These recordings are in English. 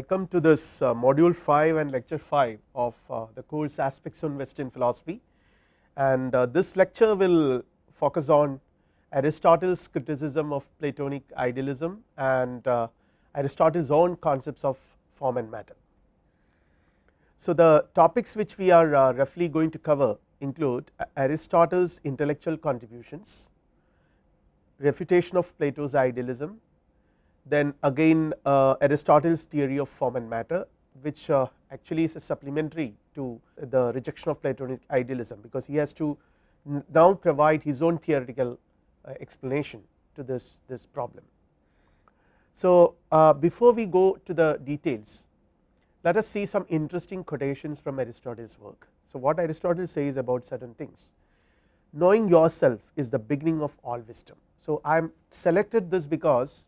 welcome to this module 5 and lecture 5 of the course aspects on Western philosophy, and this lecture will focus on Aristotle's criticism of Platonic idealism and Aristotle's own concepts of form and matter. So the topics which we are roughly going to cover include Aristotle's intellectual contributions, refutation of Plato's idealism, then again Aristotle's theory of form and matter, which actually is a supplementary to the rejection of Platonic idealism, because he has to now provide his own theoretical explanation to this problem. So before we go to the details, let us see some interesting quotations from Aristotle's work. So what Aristotle says about certain things: knowing yourself is the beginning of all wisdom. So I am selected this because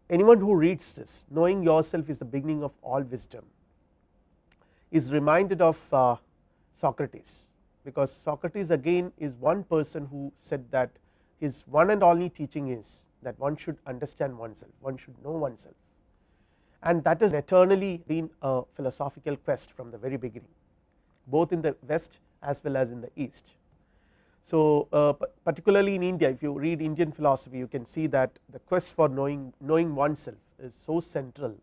anyone who reads this, knowing yourself is the beginning of all wisdom, is reminded of Socrates, because Socrates again is one person who said that his one and only teaching is that one should understand oneself, one should know oneself, and that has eternally been a philosophical quest from the very beginning, both in the West as well as in the East. So particularly in India, if you read Indian philosophy, you can see that the quest for knowing oneself is so central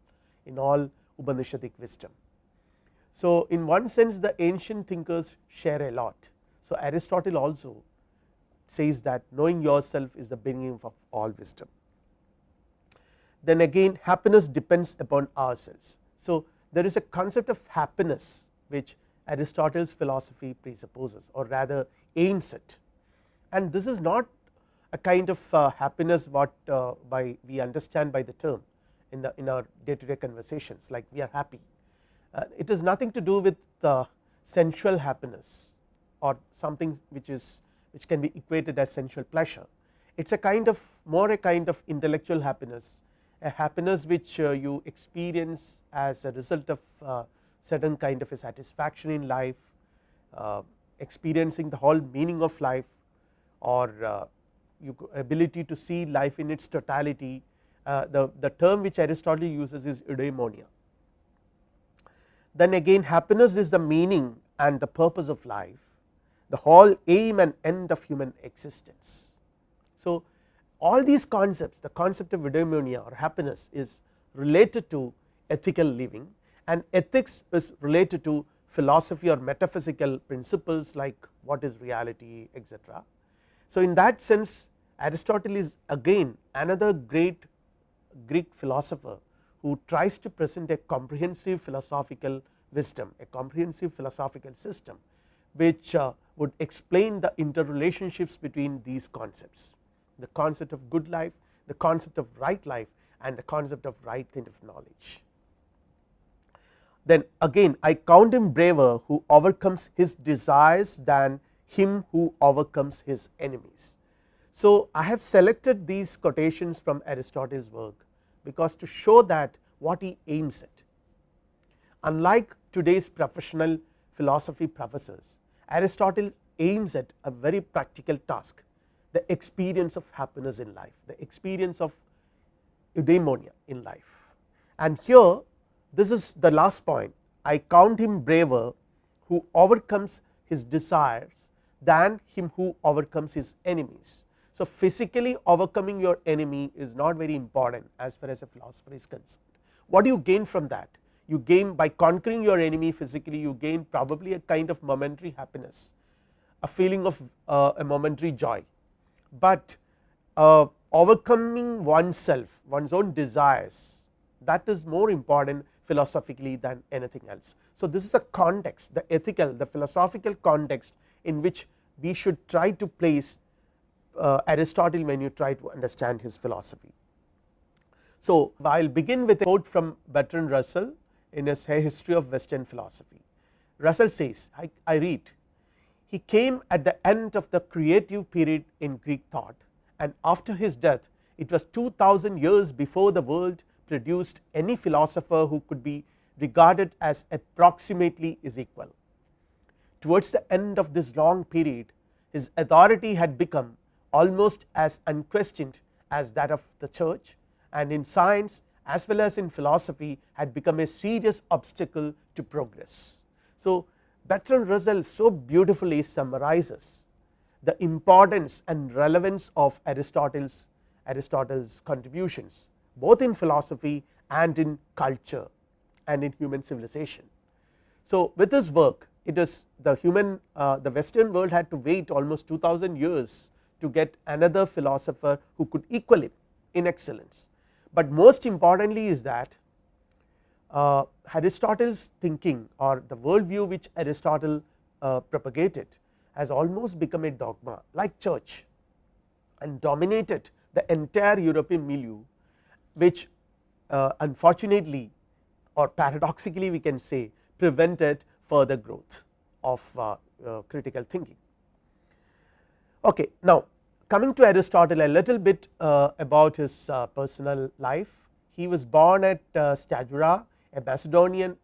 in all Upanishadic wisdom. So in one sense the ancient thinkers share a lot. So Aristotle also says that knowing yourself is the beginning of all wisdom. Then again, happiness depends upon ourselves. So there is a concept of happiness which Aristotle's philosophy presupposes, or rather aims at, and this is not a kind of happiness what we understand by the term in our day to day conversations, like we are happy. It is nothing to do with sensual happiness or something which can be equated as sensual pleasure. It is a kind of intellectual happiness, a happiness which you experience as a result of certain kind of a satisfaction in life, experiencing the whole meaning of life, or ability to see life in its totality. The term which Aristotle uses is eudaimonia. Then again, happiness is the meaning and the purpose of life, the whole aim and end of human existence. So all these concepts, the concept of eudaimonia or happiness is related to ethical living, and ethics is related to philosophy or metaphysical principles like what is reality, etc. So in that sense Aristotle is again another great Greek philosopher who tries to present a comprehensive philosophical wisdom, a comprehensive philosophical system which would explain the interrelationships between these concepts, the concept of good life, the concept of right life, and the concept of right kind of knowledge. Then again, I count him braver who overcomes his desires than him who overcomes his enemies. So I have selected these quotations from Aristotle's work because to show that what he aims at. Unlike today's professional philosophy professors, Aristotle aims at a very practical task, the experience of happiness in life, the experience of eudaimonia in life. And here this is the last point: I count him braver who overcomes his desires than him who overcomes his enemies. So physically overcoming your enemy is not very important as far as a philosopher is concerned. What do you gain from that? You gain, by conquering your enemy physically, you gain probably a kind of momentary happiness, a feeling of a momentary joy, but overcoming oneself, one's own desires, that is more important philosophically than anything else. So this is a context, the ethical, the philosophical context in which we should try to place Aristotle when you try to understand his philosophy. So I will begin with a quote from Bertrand Russell in his History of Western Philosophy. Russell says, I read, he came at the end of the creative period in Greek thought, and after his death it was 2000 years before the world produced any philosopher who could be regarded as approximately his equal. Towards the end of this long period his authority had become almost as unquestioned as that of the church, and in science as well as in philosophy had become a serious obstacle to progress. So, Bertrand Russell so beautifully summarizes the importance and relevance of Aristotle's contributions both in philosophy and in culture and in human civilization. So, with his work, it is the western world had to wait almost 2000 years to get another philosopher who could equal him in excellence, but most importantly is that Aristotle's thinking or the worldview which Aristotle propagated has almost become a dogma like church and dominated the entire European milieu, which unfortunately or paradoxically we can say prevented further growth of critical thinking. Okay, now coming to Aristotle, a little bit about his personal life. He was born at Stagira, a Macedonian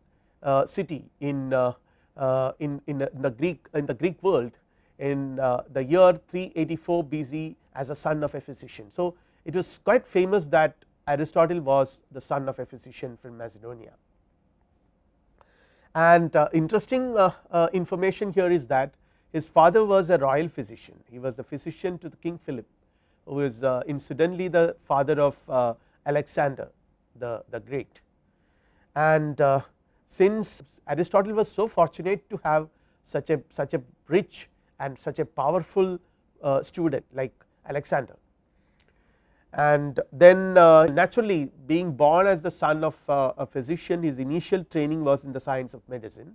city in the Greek world in the year 384 BC as a son of a physician. So, it was quite famous that Aristotle was the son of a physician from Macedonia. And interesting information here is that his father was a royal physician. He was the physician to the King Philip, who is incidentally the father of Alexander the Great. And since Aristotle was so fortunate to have such a rich and such a powerful student like Alexander, and then naturally being born as the son of a physician, his initial training was in the science of medicine,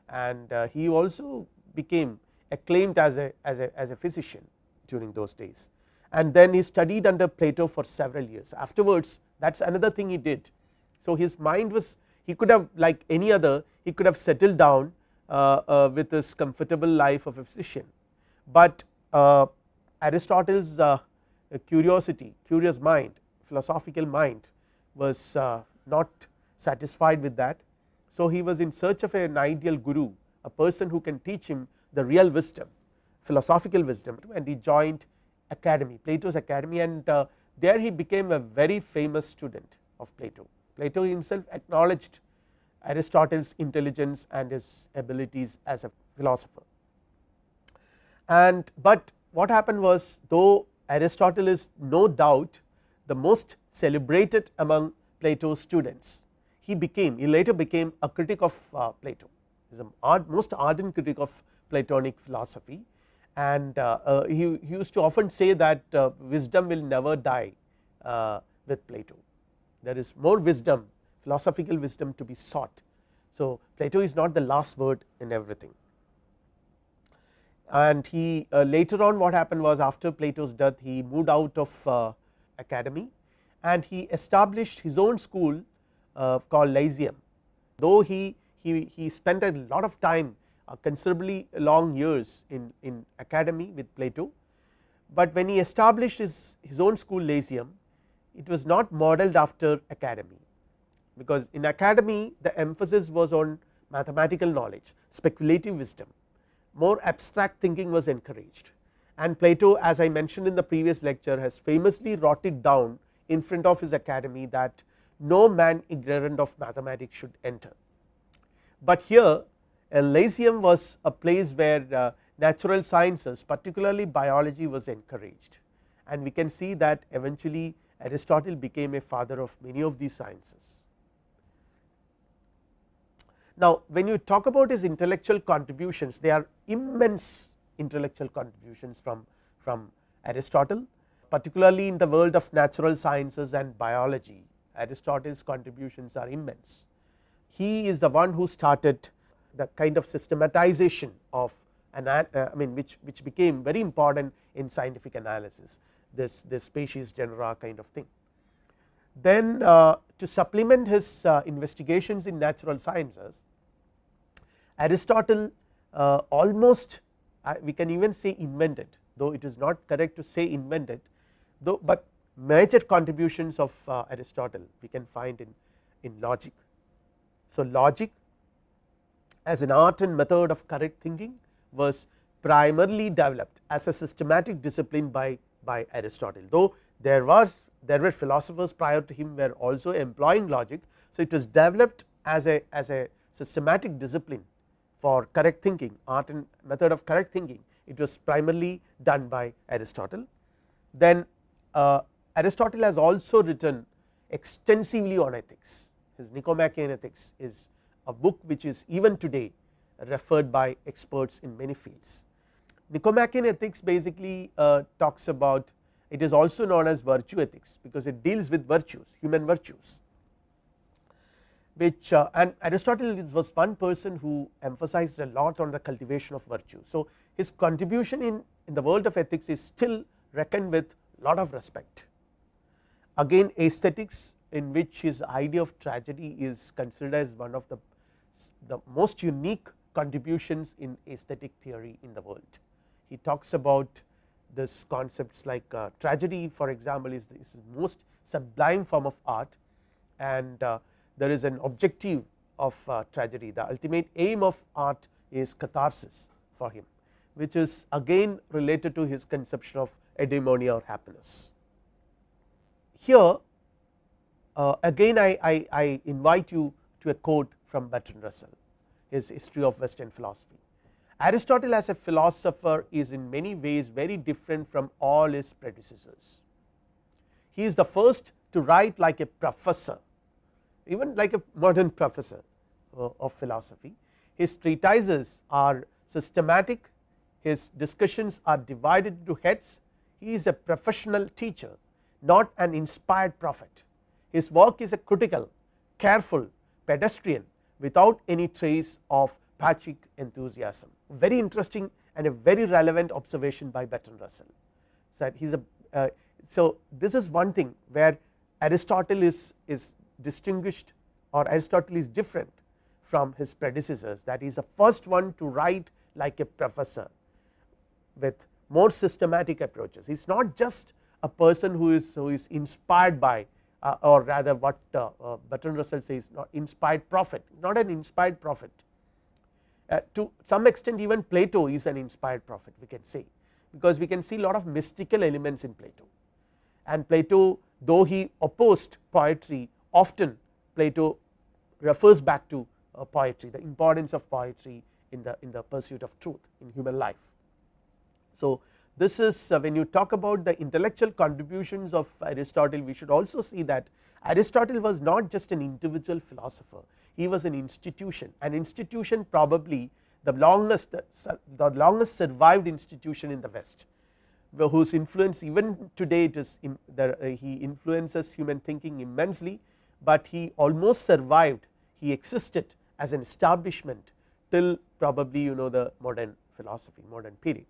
and he also became acclaimed as a physician during those days. And then he studied under Plato for several years. Afterwards, that is another thing he did. So, his mind was, he could have, like any other, he could have settled down with his comfortable life of a physician, but Aristotle's curious mind, philosophical mind was not satisfied with that. So, he was in search of an ideal guru, a person who can teach him the real wisdom, philosophical wisdom, and he joined academy, Plato's academy, and there he became a very famous student of Plato. Plato himself acknowledged Aristotle's intelligence and his abilities as a philosopher. And but what happened was, though Aristotle is no doubt the most celebrated among Plato's students, he later became a critic of Plato. He is a most ardent critic of Platonic philosophy, and he used to often say that wisdom will never die with Plato. There is more wisdom, philosophical wisdom, to be sought. So, Plato is not the last word in everything. And he later on, what happened was, after Plato's death, he moved out of academy and he established his own school called Lyceum. Though he spent a lot of time, considerably long years in academy with Plato, but when he established his own school Lyceum, it was not modeled after academy, because in academy the emphasis was on mathematical knowledge, speculative wisdom, more abstract thinking was encouraged, and Plato, as I mentioned in the previous lecture, has famously wrote it down in front of his academy that no man ignorant of mathematics should enter. But here Lyceum was a place where natural sciences, particularly biology, was encouraged, and we can see that eventually Aristotle became a father of many of these sciences. Now, when you talk about his intellectual contributions, they are immense intellectual contributions from Aristotle, particularly in the world of natural sciences and biology. Aristotle's contributions are immense. He is the one who started the kind of systematization of which became very important in scientific analysis, this species genera kind of thing. Then to supplement his investigations in natural sciences, Aristotle almost, we can even say invented, though it is not correct to say invented, though, but major contributions of Aristotle we can find in logic. So, logic as an art and method of correct thinking was primarily developed as a systematic discipline by Aristotle, though there were there were philosophers prior to him were also employing logic. So, it was developed as a systematic discipline for correct thinking, art and method of correct thinking. It was primarily done by Aristotle. Then Aristotle has also written extensively on ethics. His Nicomachean Ethics is a book which is even today referred by experts in many fields. Nicomachean Ethics basically talks about, it is also known as virtue ethics, because it deals with virtues, human virtues, which and Aristotle was one person who emphasized a lot on the cultivation of virtue. So, his contribution in the world of ethics is still reckoned with lot of respect. Again, aesthetics, in which his idea of tragedy is considered as one of the most unique contributions in aesthetic theory in the world. He talks about this concepts like tragedy, for example, is the most sublime form of art, and there is an objective of tragedy. The ultimate aim of art is catharsis for him, which is again related to his conception of eudaimonia or happiness. Here again I invite you to a quote from Bertrand Russell, his History of Western Philosophy. Aristotle as a philosopher is in many ways very different from all his predecessors. He is the first to write like a professor, even like a modern professor of philosophy. His treatises are systematic, his discussions are divided into heads. He is a professional teacher, not an inspired prophet. His work is a critical, careful, pedestrian, without any trace of patrick enthusiasm. Very interesting and a very relevant observation by Bertrand Russell. So, he is a so this is one thing where Aristotle is distinguished, or Aristotle is different from his predecessors, that he is the first one to write like a professor with more systematic approaches. He is not just a person who is inspired by or rather what Bertrand Russell says, not inspired prophet, not an inspired prophet. To some extent even Plato is an inspired prophet, we can say, because we can see a lot of mystical elements in Plato, and Plato, though he opposed poetry, often Plato refers back to poetry, the importance of poetry in the pursuit of truth in human life. So, this is when you talk about the intellectual contributions of Aristotle, we should also see that Aristotle was not just an individual philosopher, he was an institution probably the longest survived institution in the West, whose influence even today it is he influences human thinking immensely, but he almost survived, he existed as an establishment till probably the modern philosophy, modern period.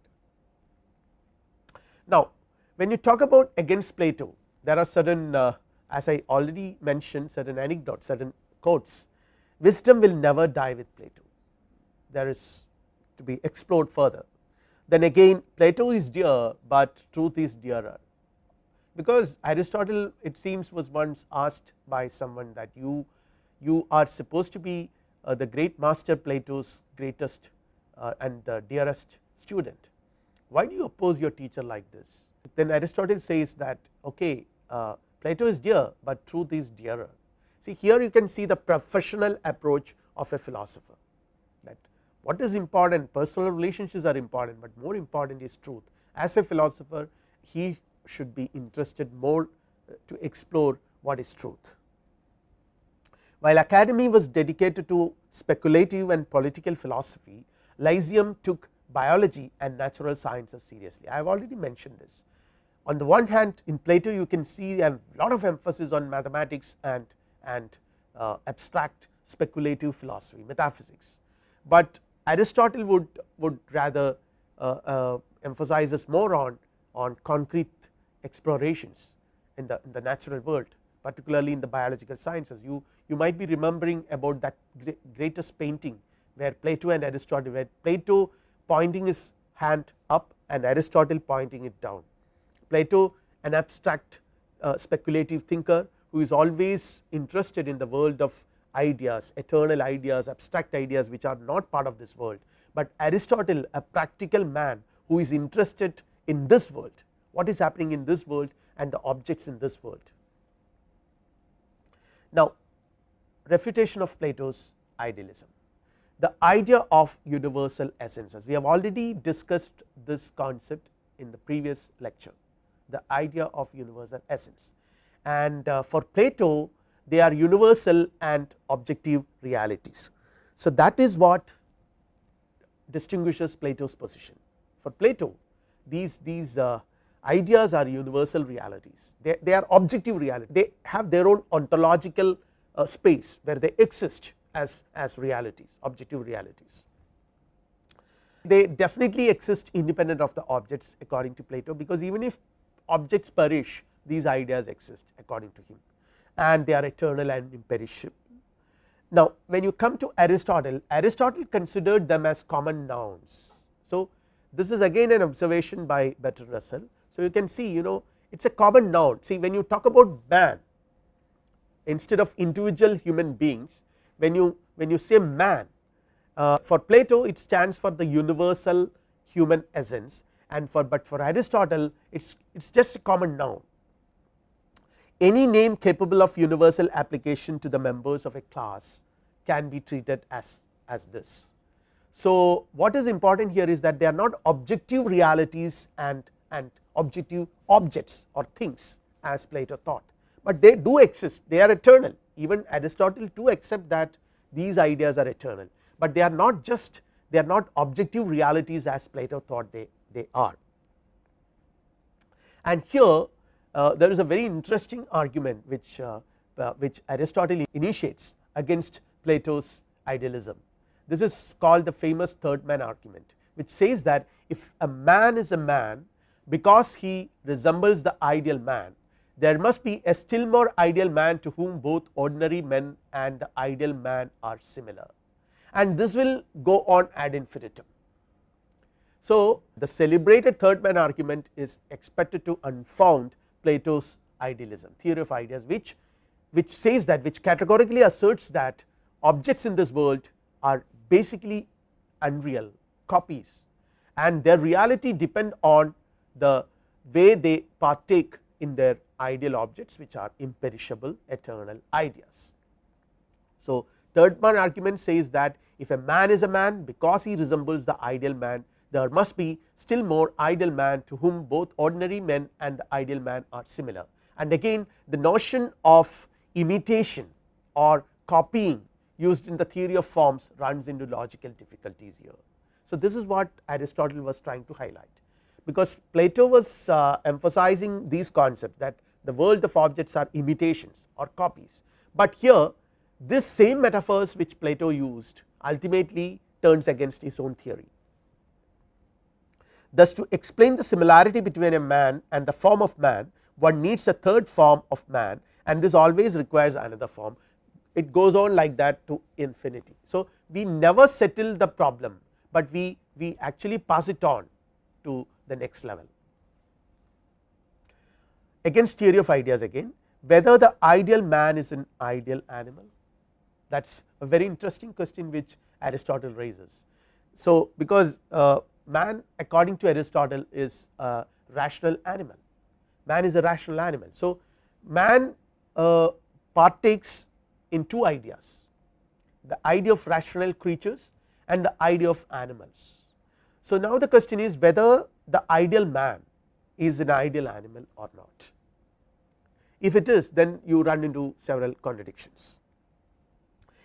Now, when you talk about against Plato, there are certain as I already mentioned, certain anecdotes, certain quotes. Wisdom will never die with Plato, there is to be explored further. Then again, Plato is dear, but truth is dearer, because Aristotle, it seems, was once asked by someone that you are supposed to be the great master Plato's greatest and the dearest student. Why do you oppose your teacher like this? Then Aristotle says that okay, Plato is dear, but truth is dearer. See, here you can see the professional approach of a philosopher, that what is important, personal relationships are important, but more important is truth. As a philosopher, he should be interested more to explore what is truth. While academy was dedicated to speculative and political philosophy, Lyceum took biology and natural sciences seriously. I have already mentioned this. On the one hand, in Plato you can see a lot of emphasis on mathematics and abstract speculative philosophy, metaphysics, but Aristotle would rather emphasizes more on concrete explorations in the natural world, particularly in the biological sciences. You might be remembering about that greatest painting where Plato and Aristotle, where Plato pointing his hand up and Aristotle pointing it down. Plato, an abstract speculative thinker who is always interested in the world of ideas, eternal ideas, abstract ideas which are not part of this world, but Aristotle, a practical man who is interested in this world, what is happening in this world and the objects in this world. Now, refutation of Plato's idealism. The idea of universal essences, we have already discussed this concept in the previous lecture, the idea of universal essence, and for Plato they are universal and objective realities. So, that is what distinguishes Plato's position. For Plato, these ideas are universal realities, they are objective reality, they have their own ontological space where they exist as realities, objective realities. They definitely exist independent of the objects according to Plato, because even if objects perish, these ideas exist according to him, and they are eternal and imperishable. Now, when you come to Aristotle, Aristotle considered them as common nouns. So, this is again an observation by Bertrand Russell. So, you can see, it is a common noun. See, when you talk about man instead of individual human beings, when you say man, for Plato it stands for the universal human essence, and but for Aristotle it's just a common noun. Any name capable of universal application to the members of a class can be treated as this. So, what is important here is that they are not objective realities and objective objects or things as Plato thought, but they do exist, they are eternal. Even Aristotle too accept that these ideas are eternal, but they are not objective realities as Plato thought they are. And here there is a very interesting argument which Aristotle initiates against Plato's idealism. This is called the famous third man argument, which says that if a man is a man because he resembles the ideal man, there must be a still more ideal man to whom both ordinary men and the ideal man are similar, and this will go on ad infinitum. So, the celebrated third man argument is expected to unfound Plato's idealism, theory of ideas, which says that, which categorically asserts that objects in this world are basically unreal copies, and their reality depend on the way they partake in their ideal objects, which are imperishable eternal ideas. So, third man argument says that if a man is a man because he resembles the ideal man, there must be still more ideal man to whom both ordinary men and the ideal man are similar. And again the notion of imitation or copying used in the theory of forms runs into logical difficulties here. So, this is what Aristotle was trying to highlight, because Plato was emphasizing these concepts that the world of objects are imitations or copies, but here this same metaphors which Plato used ultimately turns against his own theory. Thus, to explain the similarity between a man and the form of man, one needs a third form of man, and this always requires another form. It goes on like that to infinity. So, we never settle the problem, but we actually pass it on to the next level. Against theory of ideas again, whether the ideal man is an ideal animal, that is a very interesting question which Aristotle raises. So, because man according to Aristotle is a rational animal, man is a rational animal. So, man partakes in two ideas, the idea of rational creatures and the idea of animals. So, now the question is whether the ideal man is an ideal animal or not. If it is, then you run into several contradictions.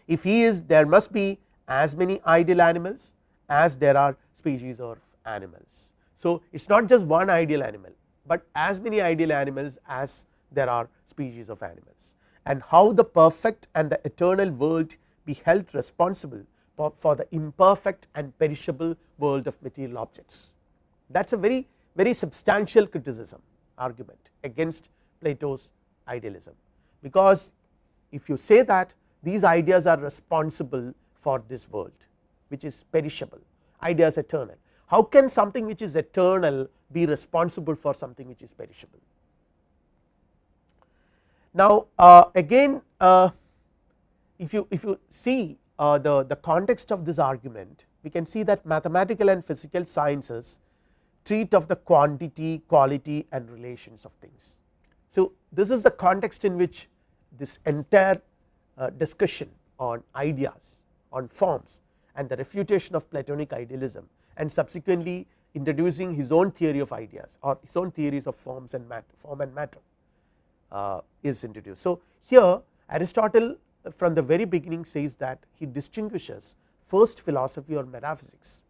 If he is, there must be as many ideal animals as there are species of animals. So, it is not just one ideal animal, but as many ideal animals as there are species of animals, and how the perfect and the eternal world be held responsible for the imperfect and perishable world of material objects. That is a very substantial criticism argument against Plato's idealism, because if you say that these ideas are responsible for this world which is perishable, ideas eternal, how can something which is eternal be responsible for something which is perishable? Now, again if you see the context of this argument, we can see that mathematical and physical sciences treat of the quantity, quality and relations of things. So, this is the context in which this entire discussion on ideas, on forms and the refutation of Platonic idealism, and subsequently introducing his own theory of ideas or his own theories of forms and matter, form and matter is introduced. So, here Aristotle from the very beginning says that he distinguishes first philosophy or metaphysics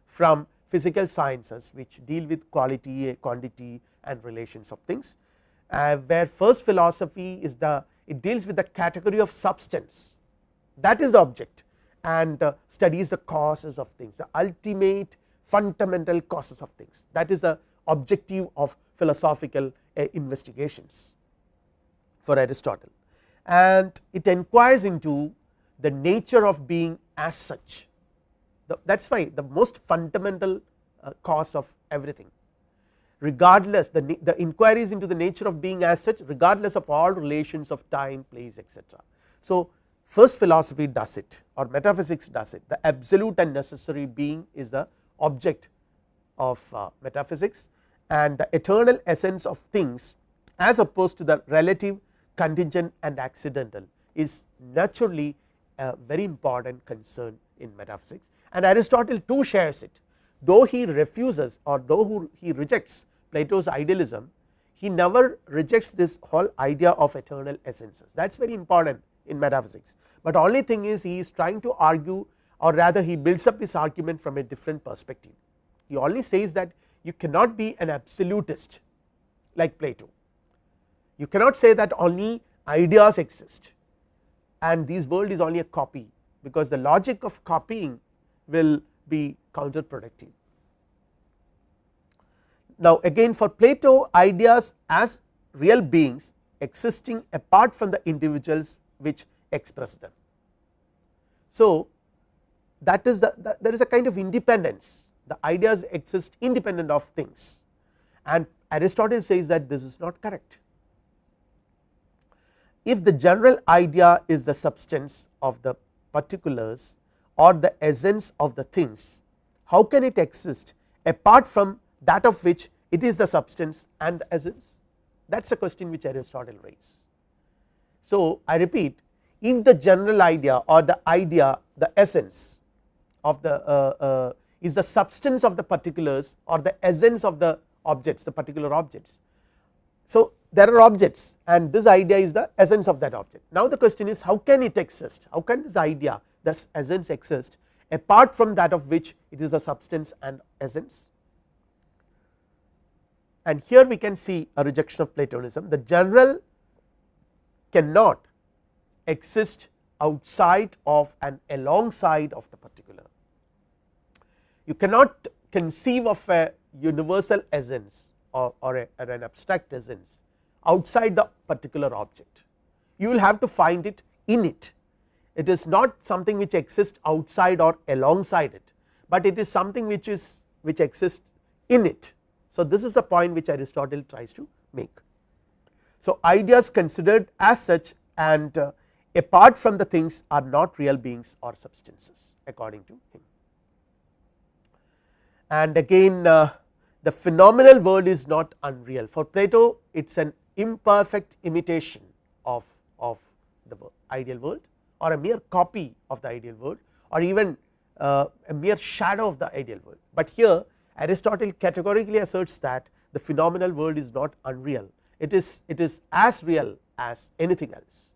from physical sciences, which deal with quality, quantity and relations of things, where first philosophy is it deals with the category of substance, that is the object, and studies the causes of things, the ultimate fundamental causes of things, that is the objective of philosophical investigations for Aristotle, and it inquires into the nature of being as such. That is why the most fundamental cause of everything, regardless the inquiries into the nature of being as such, regardless of all relations of time, place, etc. So, first philosophy does it, or metaphysics does it. The absolute and necessary being is the object of metaphysics, and the eternal essence of things as opposed to the relative, contingent and accidental is naturally a very important concern in metaphysics, and Aristotle too shares it. Though he refuses, or though he rejects Plato's idealism, he never rejects this whole idea of eternal essences. That is very important in metaphysics, but only thing is he is trying to argue, or rather he builds up his argument from a different perspective. He only says that you cannot be an absolutist like Plato, you cannot say that only ideas exist and this world is only a copy, because the logic of copying will be counterproductive. Now, again for Plato, ideas as real beings existing apart from the individuals which express them. So, that is there is a kind of independence, the ideas exist independent of things, and Aristotle says that this is not correct. If the general idea is the substance of the particulars or the essence of the things, how can it exist apart from that of which it is the substance and the essence? That is a question which Aristotle raises. So, I repeat, if the general idea or the idea, the essence of the is the substance of the particulars or the essence of the objects, the particular objects. So, there are objects and this idea is the essence of that object. Now, the question is how can it exist, how can this idea, this essence exist apart from that of which it is the substance and essence? And here we can see a rejection of Platonism. The general cannot exist outside of and alongside of the particular. You cannot conceive of a universal essence or an abstract essence outside the particular object. You will have to find it in it. It is not something which exists outside or alongside it, but it is something which exists in it. So, this is the point which Aristotle tries to make. So, ideas considered as such and apart from the things are not real beings or substances according to him. And again the phenomenal world is not unreal. For Plato, it is an imperfect imitation of the ideal world, or a mere copy of the ideal world, or even a mere shadow of the ideal world. But here Aristotle categorically asserts that the phenomenal world is not unreal, it is as real as anything else.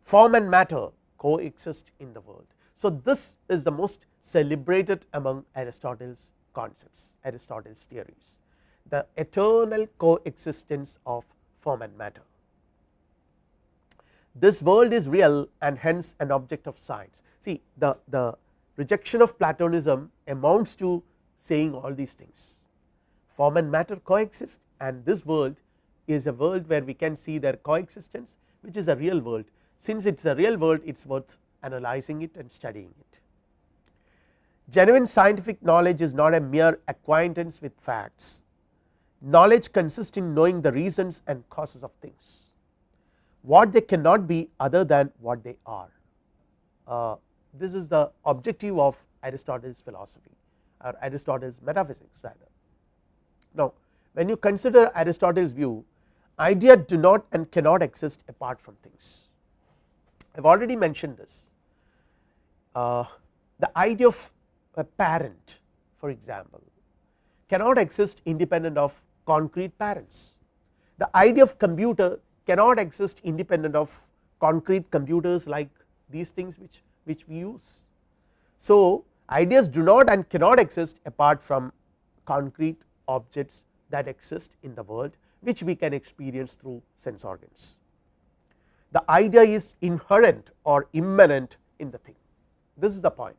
Form and matter coexist in the world. So, this is the most celebrated among Aristotle's concepts, Aristotle's theories, the eternal coexistence of form and matter. This world is real and hence an object of science. See, the rejection of Platonism amounts to saying all these things. Form and matter coexist, and this world is a world where we can see their coexistence, which is a real world. Since it is a real world, it is worth analyzing it and studying it. Genuine scientific knowledge is not a mere acquaintance with facts. Knowledge consists in knowing the reasons and causes of things, what they cannot be other than what they are. This is the objective of Aristotle's philosophy. or Aristotle's metaphysics rather. Now, when you consider Aristotle's view, ideas do not and cannot exist apart from things. I have already mentioned this. The idea of a parent, for example, cannot exist independent of concrete parents. The idea of computer cannot exist independent of concrete computers like these things which we use. So, ideas do not and cannot exist apart from concrete objects that exist in the world, which we can experience through sense organs. The idea is inherent or immanent in the thing. This is the point.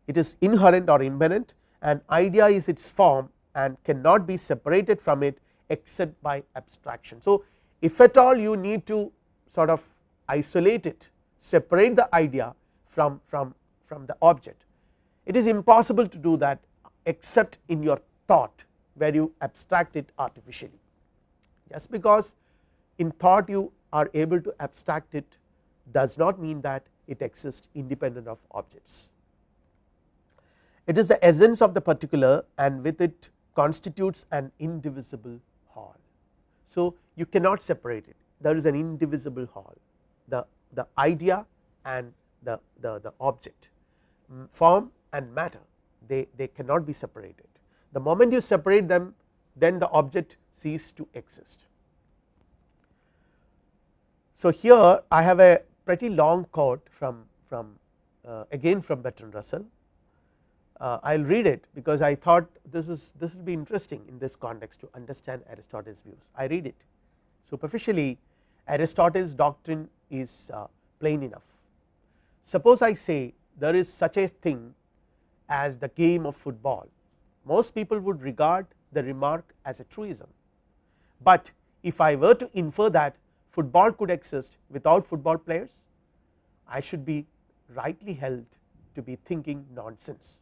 It is inherent or immanent, and idea is its form and cannot be separated from it except by abstraction. So, if at all you need to sort of isolate it, separate the idea from the object, it is impossible to do that except in your thought, where you abstract it artificially. Just because in thought you are able to abstract it does not mean that it exists independent of objects. It is the essence of the particular, and with it constitutes an indivisible whole. So, you cannot separate it, there is an indivisible whole, the idea and the object, form and matter, they cannot be separated. The moment you separate them, then the object ceases to exist. So, here I have a pretty long quote from again from Bertrand Russell. I will read it because I thought this will be interesting in this context to understand Aristotle's views. I read it. Superficially, Aristotle's doctrine is plain enough. Suppose I say there is such a thing as the game of football, most people would regard the remark as a truism, but if I were to infer that football could exist without football players, I should be rightly held to be thinking nonsense.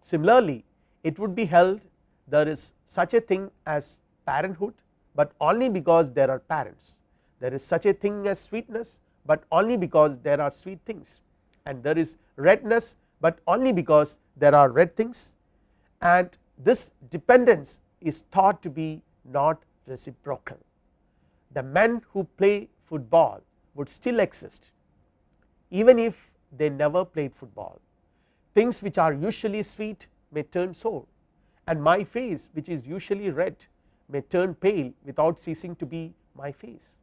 Similarly, it would be held there is such a thing as parenthood, but only because there are parents. There is such a thing as sweetness, but only because there are sweet things, and there is redness, but only because there are red things, and this dependence is thought to be not reciprocal. The men who play football would still exist even if they never played football. Things which are usually sweet may turn sour, and my face which is usually red may turn pale without ceasing to be my face.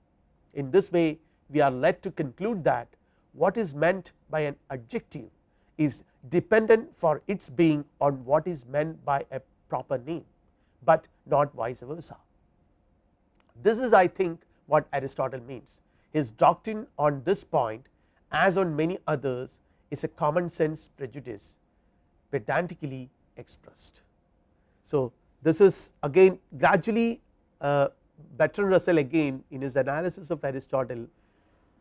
In this way, we are led to conclude that what is meant by an adjective is dependent for its being on what is meant by a proper name, but not vice versa. This is, I think, what Aristotle means. His doctrine on this point, as on many others, is a common sense prejudice pedantically expressed. So, this is again gradually Bertrand Russell again in his analysis of Aristotle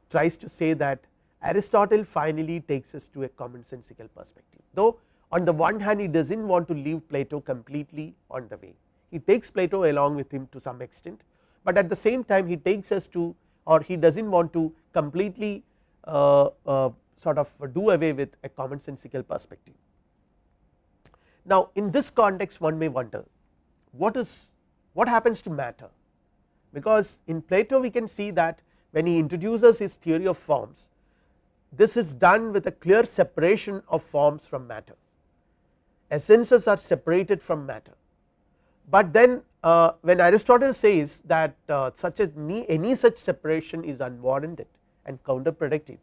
tries to say that Aristotle finally takes us to a commonsensical perspective, though on the one hand he does not want to leave Plato completely on the way. He takes Plato along with him to some extent, but at the same time he takes us to, or he does not want to completely sort of do away with a commonsensical perspective. Now, in this context one may wonder what happens to matter, because in Plato we can see that when he introduces his theory of forms, this is done with a clear separation of forms from matter. Essences are separated from matter, but then when Aristotle says that any such separation is unwarranted and counterproductive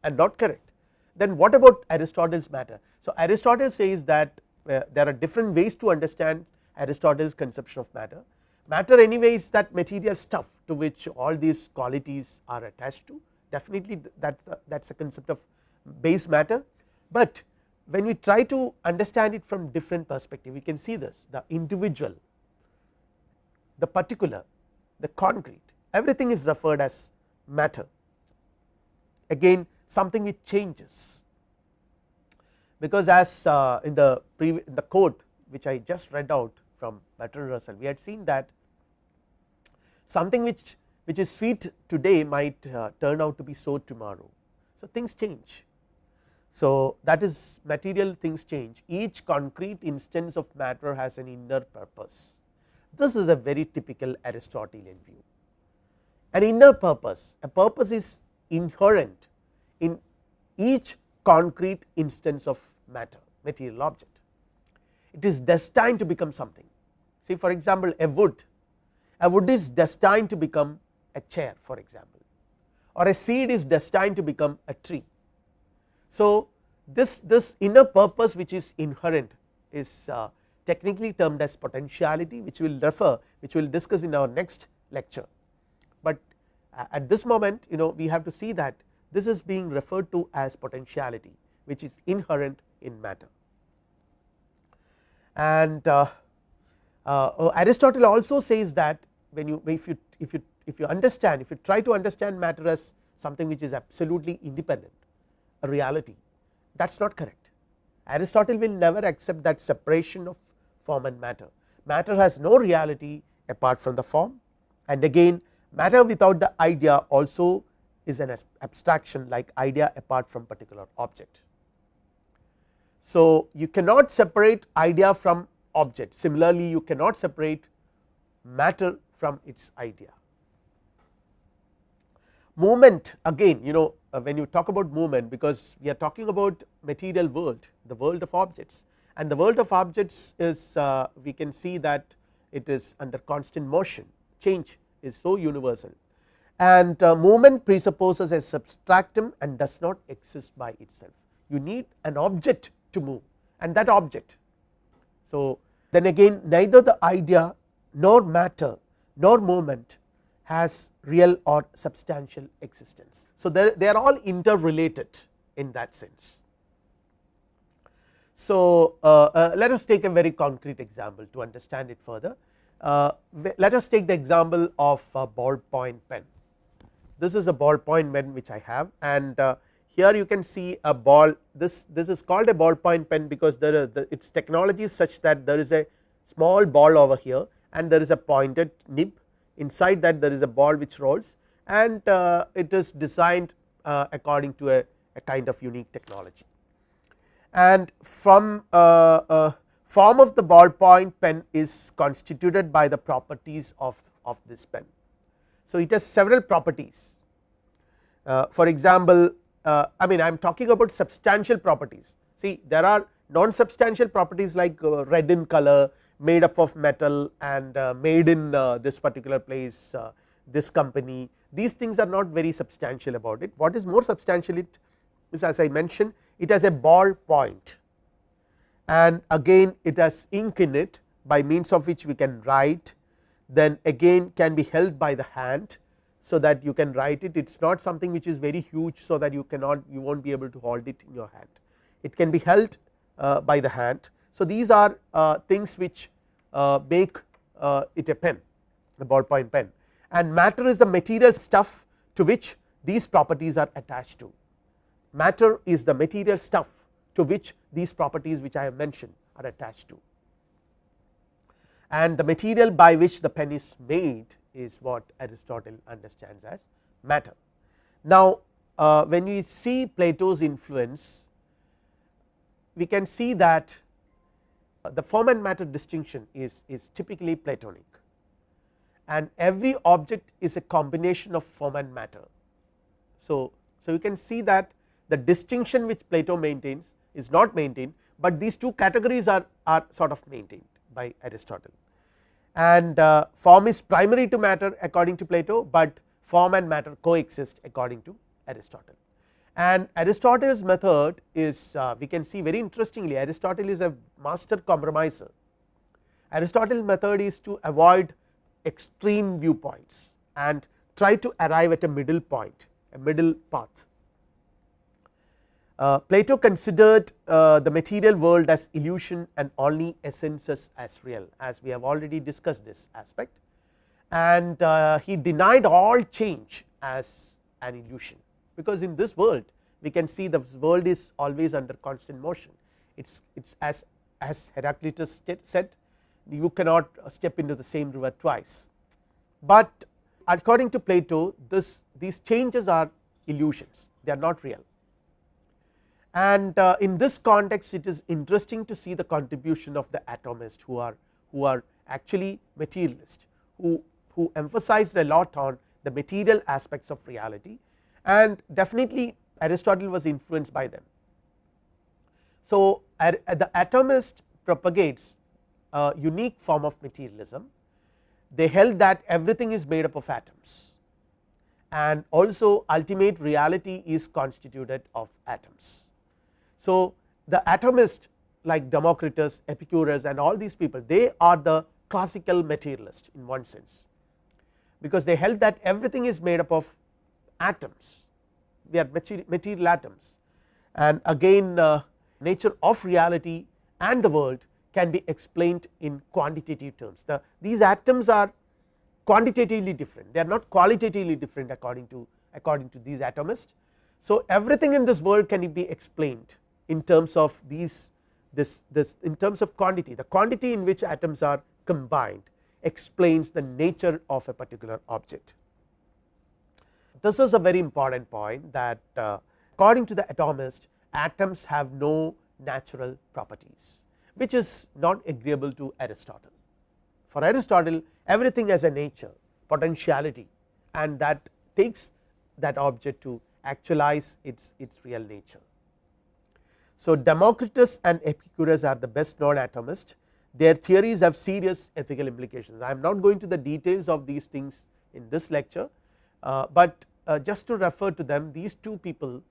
and not correct, then what about Aristotle's matter? So, Aristotle says that there are different ways to understand Aristotle's conception of matter. Matter anyway is that material stuff to which all these qualities are attached to, definitely that is a concept of base matter, but when we try to understand it from different perspective, we can see this: the individual, the particular, the concrete, everything is referred as matter, again something which changes, because as in the quote which I just read out from Bertrand Russell, we had seen that something which is sweet today might turn out to be sour tomorrow. So, things change. So, that is material things change, each concrete instance of matter has an inner purpose. This is a very typical Aristotelian view. An inner purpose, a purpose is inherent in each concrete instance of matter, material object. It is destined to become something. See, for example, a wood is destined to become a chair, for example, or a seed is destined to become a tree. So, this inner purpose which is inherent is technically termed as potentiality, which we will discuss in our next lecture. But at this moment, we have to see that this is being referred to as potentiality, which is inherent in matter. And Aristotle also says that if you understand, if you try to understand matter as something which is absolutely independent, a reality, that is not correct. Aristotle will never accept that separation of form and matter. Matter has no reality apart from the form, and again matter without the idea also is an abstraction like idea apart from particular object. So, you cannot separate idea from object, similarly you cannot separate matter from its idea. Movement, again, when you talk about movement, because we are talking about material world, the world of objects, and the world of objects is we can see that it is under constant motion, change is so universal, and movement presupposes a substratum and does not exist by itself. You need an object to move, and that object. So, then again neither the idea nor matter nor movement has real or substantial existence. So, they are all interrelated in that sense. So, let us take a very concrete example to understand it further. Let us take the example of a ballpoint pen. This is a ballpoint pen which I have, and here you can see a ball. This is called a ballpoint pen because its technology is such that there is a small ball over here and there is a pointed nib. Inside that there is a ball which rolls, and it is designed according to a kind of unique technology. And from form of the ballpoint pen is constituted by the properties of this pen. So, it has several properties. For example, I am talking about substantial properties. See, there are non substantial properties like red in color, made up of metal, and made in this particular place, this company. These things are not very substantial about it. What is more substantial it is, as I mentioned, it has a ball point, and again it has ink in it by means of which we can write, then again can be held by the hand so that you can write it. It is not something which is very huge, so that you will not be able to hold it in your hand. It can be held by the hand. So, these are things which make it a pen, a ballpoint pen, and matter is the material stuff to which these properties are attached to. Matter is the material stuff to which these properties which I have mentioned are attached to, and the material by which the pen is made is what Aristotle understands as matter. Now, when we see Plato's influence, we can see that the form and matter distinction is typically Platonic, and every object is a combination of form and matter. So, you can see that the distinction which Plato maintains is not maintained, but these two categories are sort of maintained by Aristotle, and form is primary to matter according to Plato, but form and matter coexist according to Aristotle. And Aristotle's method is, we can see very interestingly, Aristotle is a master compromiser. Aristotle's method is to avoid extreme viewpoints and try to arrive at a middle point, a middle path. Plato considered the material world as illusion and only essences as real, as we have already discussed this aspect, and he denied all change as an illusion, because in this world we can see the world is always under constant motion. It's as Heraclitus said, you cannot step into the same river twice, but according to Plato these changes are illusions, they are not real. And in this context it is interesting to see the contribution of the atomists who are actually materialists, who emphasized a lot on the material aspects of reality, and definitely Aristotle was influenced by them. So, the atomist propagates a unique form of materialism. They held that everything is made up of atoms, and also ultimate reality is constituted of atoms. So, the atomist like Democritus, Epicurus and all these people, they are the classical materialists in one sense, because they held that everything is made up of atoms, we are material atoms, and again nature of reality and the world can be explained in quantitative terms. These atoms are quantitatively different, they are not qualitatively different according to these atomists. So, everything in this world can be explained in terms of this in terms of quantity. The quantity in which atoms are combined explains the nature of a particular object. This is a very important point, that according to the atomist, atoms have no natural properties, which is not agreeable to Aristotle. For Aristotle, everything has a nature, potentiality, and that takes that object to actualize its real nature. So, Democritus and Epicurus are the best known atomists. Their theories have serious ethical implications. I am not going to the details of these things in this lecture, but just to refer to them, these two people,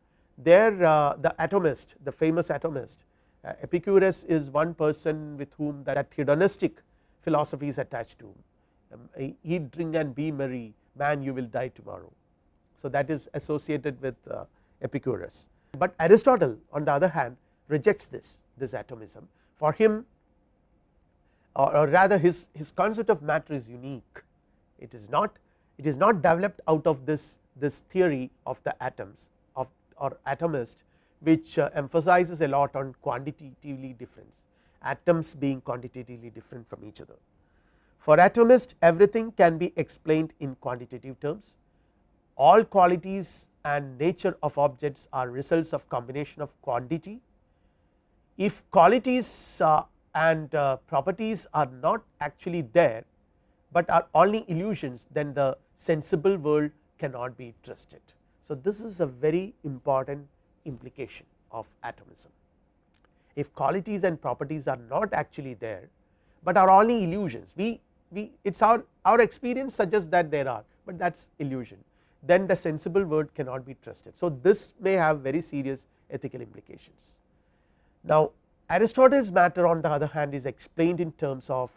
the atomist, the famous atomist, Epicurus is one person with whom that hedonistic philosophy is attached to. Eat, drink and be merry, man you will die tomorrow. So, that is associated with Epicurus, but Aristotle on the other hand rejects this atomism. For him, or rather his concept of matter is unique. It is not developed out of this theory of the atoms or atomist, which emphasizes a lot on quantitatively difference, atoms being quantitatively different from each other. For atomists, everything can be explained in quantitative terms. All qualities and nature of objects are results of combination of quantity. If qualities and properties are not actually there, but are only illusions, then the sensible world cannot be trusted. So, this is a very important implication of atomism. If qualities and properties are not actually there, but are only illusions, it is our experience suggests that there are, but that is illusion, then the sensible world cannot be trusted. So, this may have very serious ethical implications. Now, Aristotle's matter on the other hand is explained in terms of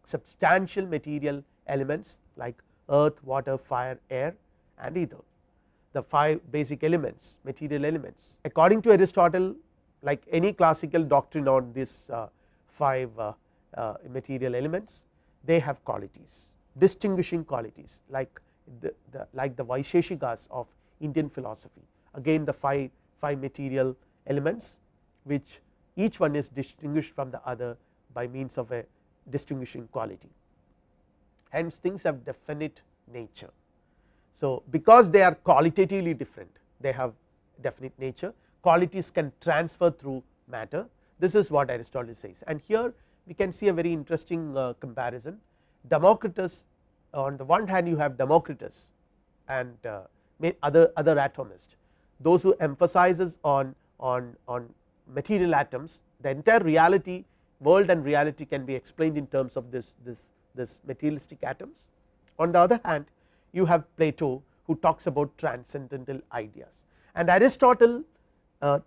substantial material elements like earth, water, fire, air and ether, the 5 basic elements, material elements. According to Aristotle, like any classical doctrine on these 5 material elements, they have qualities, distinguishing qualities, like the Vaisheshikas of Indian philosophy. Again the 5 material elements, which each one is distinguished from the other by means of a distinguishing quality. Hence, things have definite nature. So, because they are qualitatively different, they have definite nature. Qualities can transfer through matter. This is what Aristotle says, and here we can see a very interesting comparison. Democritus, on the one hand you have Democritus and other atomists, those who emphasizes on material atoms. The entire reality, world and reality can be explained in terms of this materialistic atoms. On the other hand, you have Plato, who talks about transcendental ideas, and Aristotle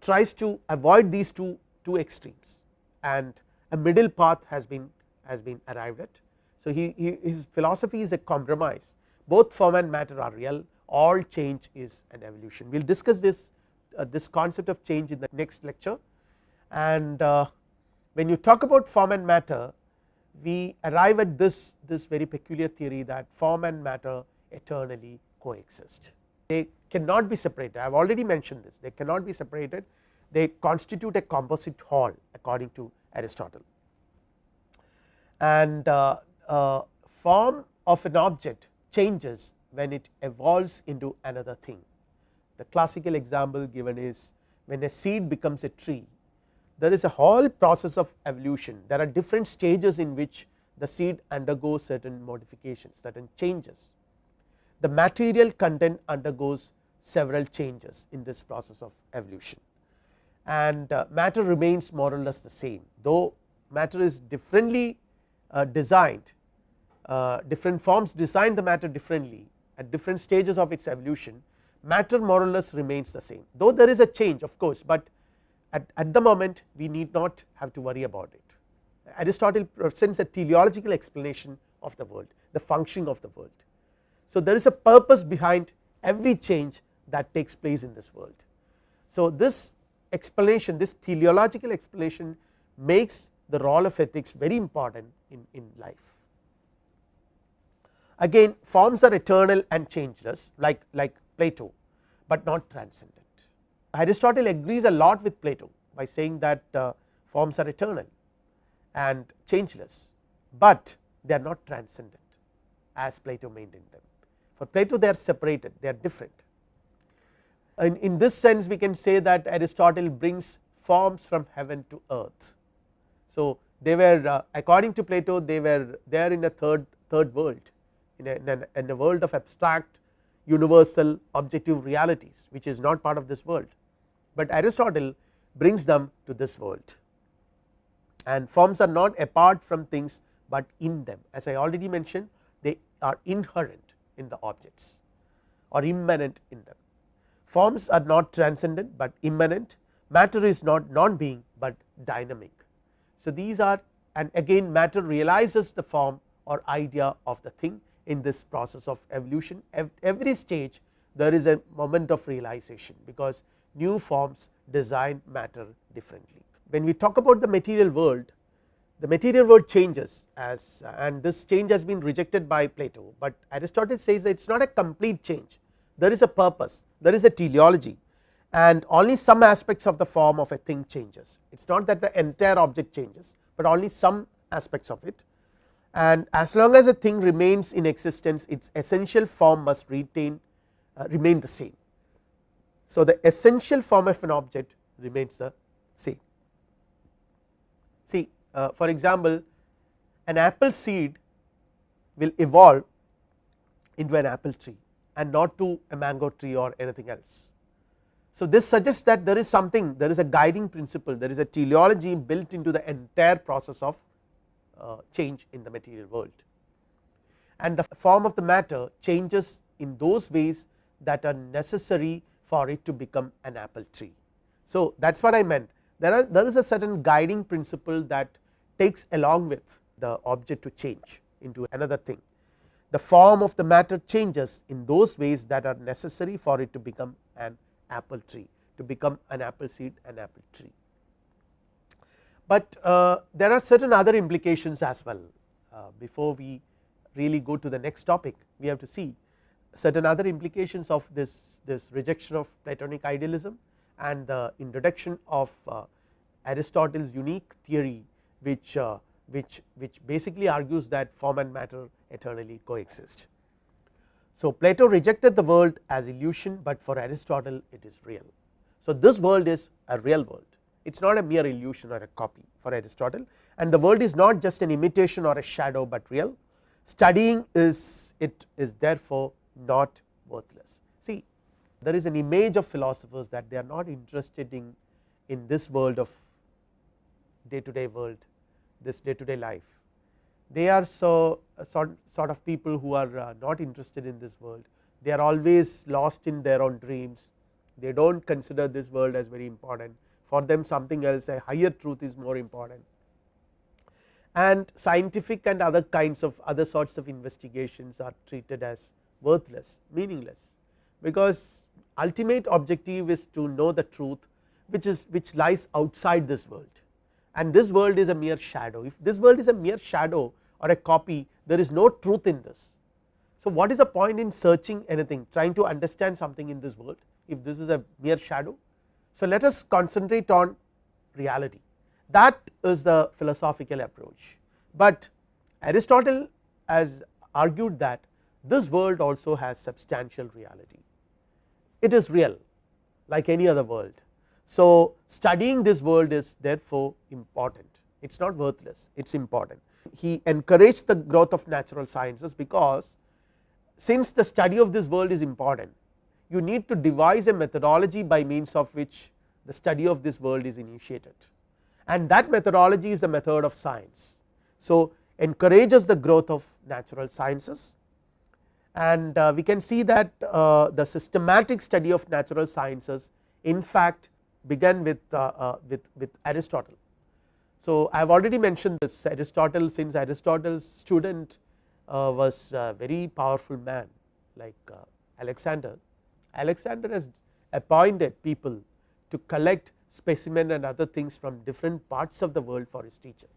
tries to avoid these two extremes, and a middle path has been arrived at. So, his philosophy is a compromise. Both form and matter are real, all change is an evolution. We will discuss this concept of change in the next lecture, and when you talk about form and matter, we arrive at this very peculiar theory that form and matter eternally coexist. They cannot be separated. I have already mentioned this, they cannot be separated, they constitute a composite whole according to Aristotle. And form of an object changes when it evolves into another thing. The classical example given is when a seed becomes a tree, there is a whole process of evolution. There are different stages in which the seed undergoes certain modifications, certain changes. The material content undergoes several changes in this process of evolution, and matter remains more or less the same, though matter is differently designed, different forms design the matter differently at different stages of its evolution. Matter more or less remains the same, though there is a change of course, but at the moment we need not have to worry about it. Aristotle presents a teleological explanation of the world, the functioning of the world. So there is a purpose behind every change that takes place in this world. So this explanation, this teleological explanation, makes the role of ethics very important in life. Again, forms are eternal and changeless, like Plato, but not transcendent. Aristotle agrees a lot with Plato by saying that forms are eternal and changeless, but they are not transcendent as Plato maintained them. For Plato they are separated, they are different. In this sense we can say that Aristotle brings forms from heaven to earth. So they were according to Plato, they were there in a third world, in a world of abstract universal objective realities, which is not part of this world, but Aristotle brings them to this world. And forms are not apart from things but in them, as I already mentioned, they are inherent in the objects or immanent in them. Forms are not transcendent but immanent, matter is not non-being but dynamic. So these are, and again matter realizes the form or idea of the thing in this process of evolution. Every stage there is a moment of realization, because new forms design matter differently. When we talk about the material world changes as, and this change has been rejected by Plato, but Aristotle says that it is not a complete change, there is a purpose, there is a teleology, and only some aspects of the form of a thing changes. It is not that the entire object changes, but only some aspects of it, and as long as a thing remains in existence, its essential form must remain the same. So the essential form of an object remains the same. See, for example, an apple seed will evolve into an apple tree and not to a mango tree or anything else. So this suggests that there is something, there is a guiding principle, there is a teleology built into the entire process of change in the material world, and the form of the matter changes in those ways that are necessary for it to become an apple tree. So that is what I meant, there is a certain guiding principle that takes along with the object to change into another thing. The form of the matter changes in those ways that are necessary for it to become an apple tree, to become an apple seed, an apple tree. But there are certain other implications as well. Before we really go to the next topic, we have to see certain other implications of this rejection of Platonic idealism and the introduction of Aristotle's unique theory, which basically argues that form and matter eternally coexist. So Plato rejected the world as illusion, but for Aristotle it is real. So this world is a real world, it is not a mere illusion or a copy for Aristotle, and the world is not just an imitation or a shadow but real. Studying it is therefore not worthless. See, there is an image of philosophers that they are not interested in this world of day to day world, this day to day life. They are sort of people who are not interested in this world, they are always lost in their own dreams, they do not consider this world as very important, for them something else, a higher truth is more important. And scientific and other sorts of investigations are treated as worthless, meaningless, because ultimate objective is to know the truth which lies outside this world, and this world is a mere shadow. If this world is a mere shadow or a copy, there is no truth in this. So what is the point in searching anything, trying to understand something in this world if this is a mere shadow? So let us concentrate on reality, that is the philosophical approach. But Aristotle has argued that this world also has substantial reality, it is real like any other world. So, studying this world is therefore important, it is not worthless, it is important. He encouraged the growth of natural sciences, because since the study of this world is important, you need to devise a methodology by means of which the study of this world is initiated, and that methodology is the method of science. So, encourages the growth of natural sciences, and we can see that the systematic study of natural sciences in fact began with Aristotle. So, I have already mentioned this Aristotle, since Aristotle's student was a very powerful man like Alexander. Alexander has appointed people to collect specimen and other things from different parts of the world for his teacher.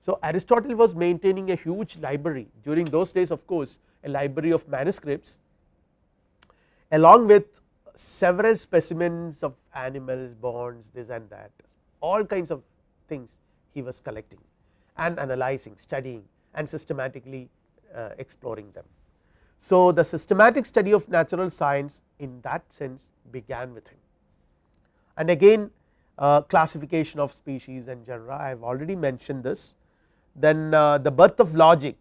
So, Aristotle was maintaining a huge library during those days, of course, a library of manuscripts along with several specimens of animals, bones, this and that, all kinds of things he was collecting and analyzing, studying and systematically exploring them. So, the systematic study of natural science in that sense began with him, and again classification of species and genera, I have already mentioned this. Then the birth of logic,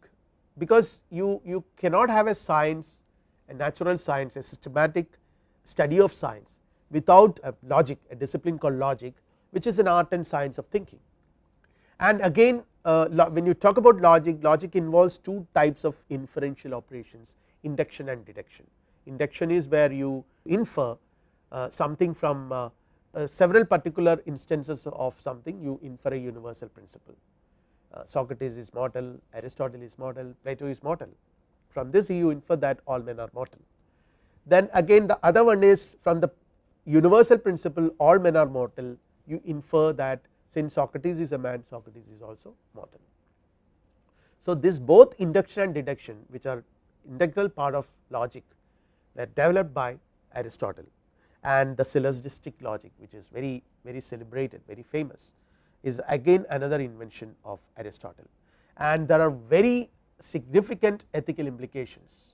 because you cannot have a science, a natural science, a systematic study of science without a logic, a discipline called logic, which is an art and science of thinking. And again when you talk about logic, logic involves two types of inferential operations, induction and deduction. Induction is where you infer something from several particular instances of something, you infer a universal principle. Socrates is mortal, Aristotle is mortal, Plato is mortal, from this you infer that all men are mortal. Then again the other one is from the universal principle all men are mortal, you infer that since Socrates is a man, Socrates is also mortal. So, this both induction and deduction, which are integral part of logic, were developed by Aristotle, and the syllogistic logic, which is very celebrated, very famous, is again another invention of Aristotle, and there are very significant ethical implications.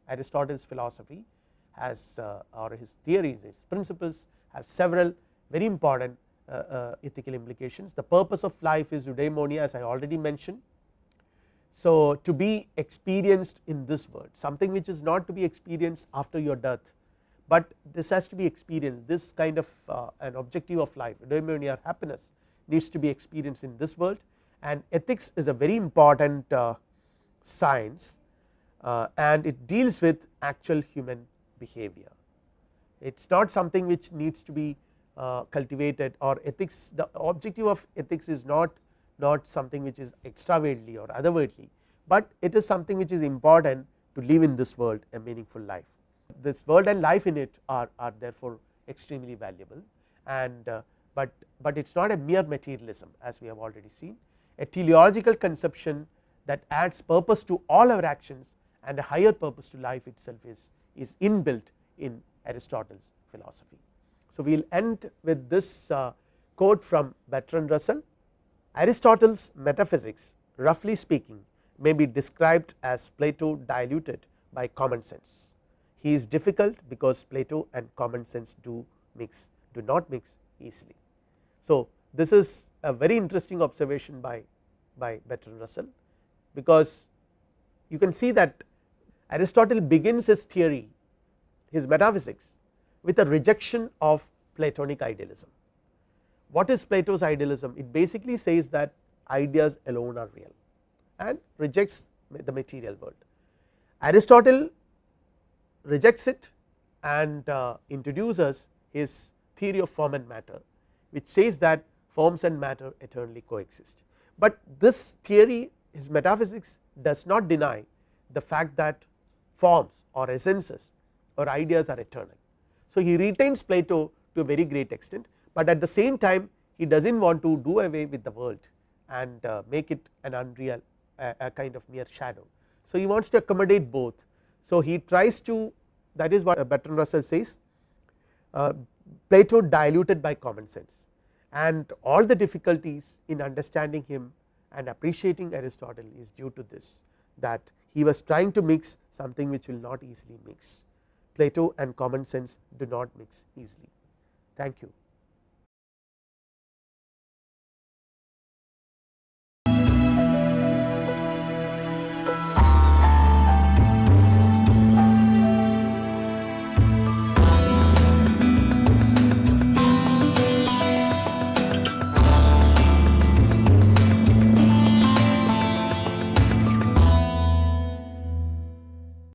Aristotle's philosophy has or his theories, his principles have several very important ethical implications. The purpose of life is eudaimonia, as I already mentioned. So, to be experienced in this world, something which is not to be experienced after your death, but this has to be experienced, this kind of an objective of life, eudaimonia, happiness, needs to be experienced in this world, and ethics is a very important science, and it deals with actual human behavior. It is not something which needs to be cultivated, or ethics, the objective of ethics is not something which is extraworldly or otherworldly, but it is something which is important to live in this world a meaningful life. This world and life in it are therefore extremely valuable, and but it is not a mere materialism, as we have already seen. A teleological conception that adds purpose to all our actions and a higher purpose to life itself is inbuilt in Aristotle's philosophy. So, we will end with this quote from Bertrand Russell. Aristotle's metaphysics, roughly speaking, may be described as Plato diluted by common sense. He is difficult because Plato and common sense do not mix easily. So, this is a very interesting observation by Bertrand Russell, because you can see that Aristotle begins his theory, his metaphysics, with a rejection of Platonic idealism. What is Plato's idealism? It basically says that ideas alone are real and rejects the material world. Aristotle rejects it and introduces his theory of form and matter, which says that forms and matter eternally coexist. But this theory, his metaphysics, does not deny the fact that forms or essences or ideas are eternal. So, he retains Plato to a very great extent, but at the same time he does not want to do away with the world and make it an unreal, a kind of mere shadow. So, he wants to accommodate both. So, he tries to, that is what Bertrand Russell says, Plato diluted by common sense, and all the difficulties in understanding him and appreciating Aristotle is due to this, that he was trying to mix something which will not easily mix. Plato and common sense do not mix easily. Thank you.